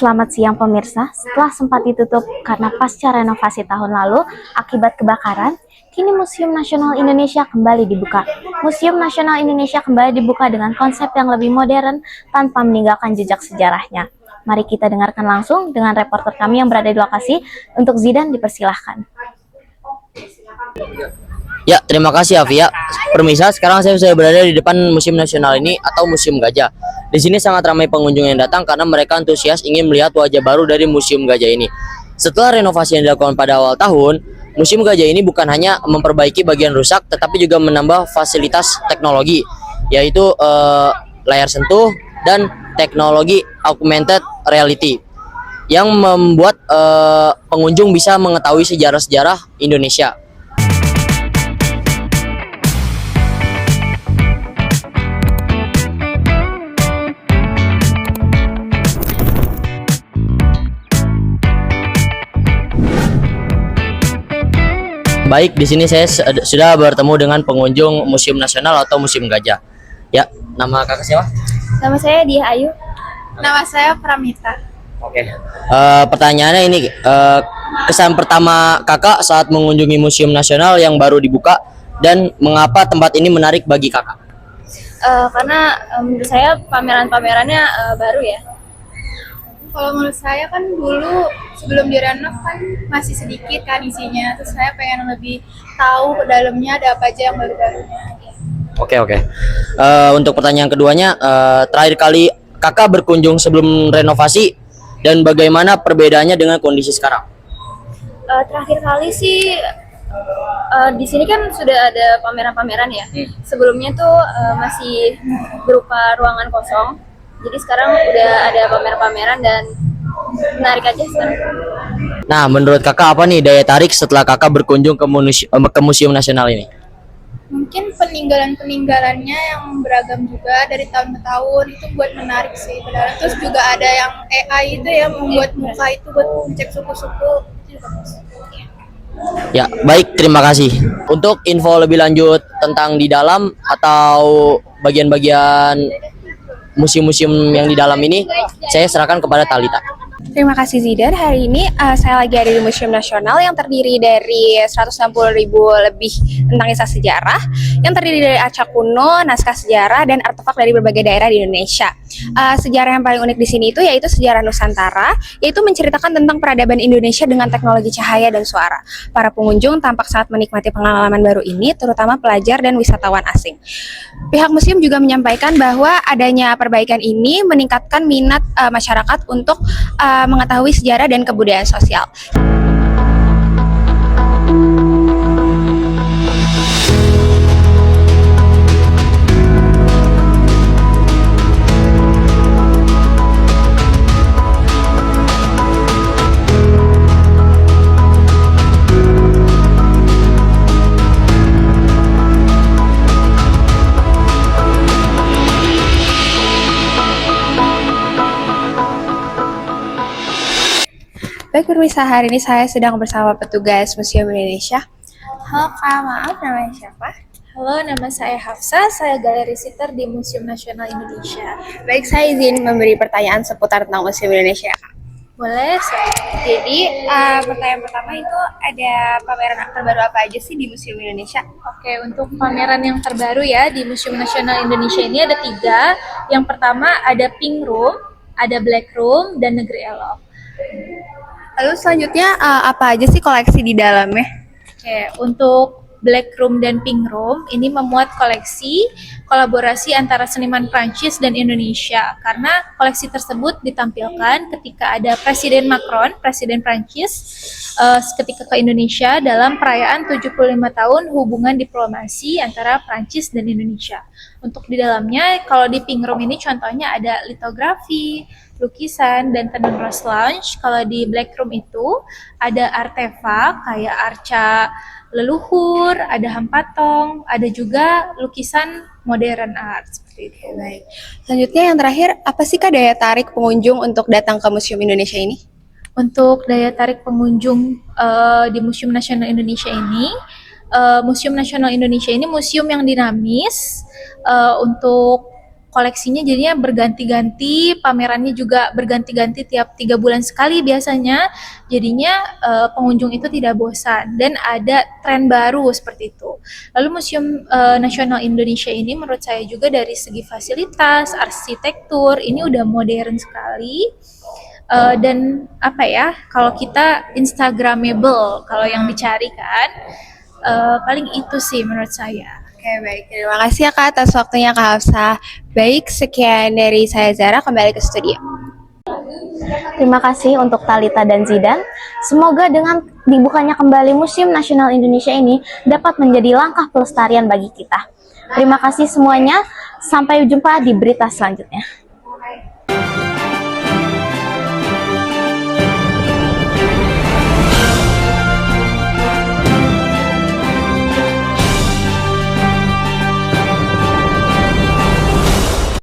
Selamat siang pemirsa, setelah sempat ditutup karena pasca renovasi tahun lalu akibat kebakaran, kini Museum Nasional Indonesia kembali dibuka. Museum Nasional Indonesia kembali dibuka dengan konsep yang lebih modern tanpa meninggalkan jejak sejarahnya. Mari kita dengarkan langsung dengan reporter kami yang berada di lokasi. Untuk Zidan dipersilahkan. Ya, terima kasih Afia. Permisa, sekarang saya sudah berada di depan Museum Nasional ini atau Museum Gajah. Di sini sangat ramai pengunjung yang datang karena mereka antusias ingin melihat wajah baru dari Museum Gajah ini. Setelah renovasi yang dilakukan pada awal tahun, Museum Gajah ini bukan hanya memperbaiki bagian rusak, tetapi juga menambah fasilitas teknologi, yaitu layar sentuh dan teknologi augmented reality, yang membuat pengunjung bisa mengetahui sejarah-sejarah Indonesia. Baik, di sini saya sudah bertemu dengan pengunjung Museum Nasional atau Museum Gajah. Ya, nama kakak siapa? Nama saya Dia Ayu. Nama saya Pramita. Oke. Pertanyaannya ini, kesan pertama kakak saat mengunjungi Museum Nasional yang baru dibuka dan mengapa tempat ini menarik bagi kakak? Karena menurut saya pameran-pamerannya baru ya. Kalau menurut saya kan dulu sebelum direnov kan masih sedikit kan isinya, terus saya pengen lebih tahu ke dalamnya ada apa aja yang baru-barunya. Oke. Untuk pertanyaan keduanya, terakhir kali kakak berkunjung sebelum renovasi dan bagaimana perbedaannya dengan kondisi sekarang? Terakhir kali sih di sini kan sudah ada pameran-pameran ya. Sebelumnya tuh masih berupa ruangan kosong. Jadi sekarang udah ada pameran-pameran dan menarik aja sekarang. Nah, menurut kakak apa nih daya tarik setelah kakak berkunjung ke Museum Nasional ini? Mungkin peninggalan-peninggalannya yang beragam juga dari tahun ke tahun itu buat menarik sih. Terus juga ada yang AI itu ya membuat muka itu buat ngecek suku-suku. Ya, baik, terima kasih. Untuk info lebih lanjut tentang di dalam atau bagian-bagian museum-museum yang di dalam ini, saya serahkan kepada Talita. Terima kasih Zidan. Hari ini saya lagi ada di Museum Nasional yang terdiri dari 160.000 lebih tentang kisah sejarah, yang terdiri dari acak kuno, naskah sejarah, dan artefak dari berbagai daerah di Indonesia. Sejarah yang paling unik di sini itu yaitu sejarah Nusantara, yaitu menceritakan tentang peradaban Indonesia dengan teknologi cahaya dan suara. Para pengunjung tampak sangat menikmati pengalaman baru ini, terutama pelajar dan wisatawan asing. Pihak museum juga menyampaikan bahwa adanya perbaikan ini meningkatkan minat masyarakat untuk mengetahui sejarah dan kebudayaan sosial. Baik pemirsa, hari ini saya sedang bersama petugas Museum Indonesia. Halo Kak, maaf namanya siapa? Halo, nama saya Hafsa, saya galeri sitter di Museum Nasional Indonesia. Baik, saya izin memberi pertanyaan seputar tentang Museum Indonesia, Kak. Boleh. Jadi, pertanyaan pertama itu ada pameran terbaru apa aja sih di Museum Indonesia? Oke, untuk pameran yang terbaru ya di Museum Nasional Indonesia ini ada 3. Yang pertama ada Pink Room, ada Black Room, dan Negeri Elok. Lalu selanjutnya apa aja sih koleksi di dalamnya? Oke, untuk Black Room dan Pink Room ini memuat koleksi kolaborasi antara seniman Prancis dan Indonesia, karena koleksi tersebut ditampilkan ketika ada Presiden Macron, Presiden Prancis, ketika ke Indonesia dalam perayaan 75 tahun hubungan diplomasi antara Prancis dan Indonesia. Untuk di dalamnya, kalau di Pink Room ini contohnya ada litografi, lukisan, dan tenun rose lounge. Kalau di Black Room itu ada artefak kayak arca leluhur, ada hampatong, ada juga lukisan modern art seperti itu. Baik. Selanjutnya yang terakhir, apa sih Kak daya tarik pengunjung untuk datang ke Museum Indonesia ini? Untuk daya tarik pengunjung di Museum Nasional Indonesia ini, Museum Nasional Indonesia ini museum yang dinamis. Untuk koleksinya jadinya berganti-ganti, pamerannya juga berganti-ganti tiap 3 bulan sekali biasanya. Jadinya pengunjung itu tidak bosan dan ada tren baru seperti itu. Lalu Museum Nasional Indonesia ini menurut saya juga dari segi fasilitas, arsitektur ini udah modern sekali. Dan apa ya, kalau kita Instagramable kalau yang dicari kan, paling itu sih menurut saya. Oke, baik. Terima kasih ya Kak atas waktunya Kak Hafsah. Baik, sekian dari saya Zara, kembali ke studio. Terima kasih untuk Talita dan Zidan. Semoga dengan dibukanya kembali Museum Nasional Indonesia ini dapat menjadi langkah pelestarian bagi kita. Terima kasih semuanya. Sampai jumpa di berita selanjutnya.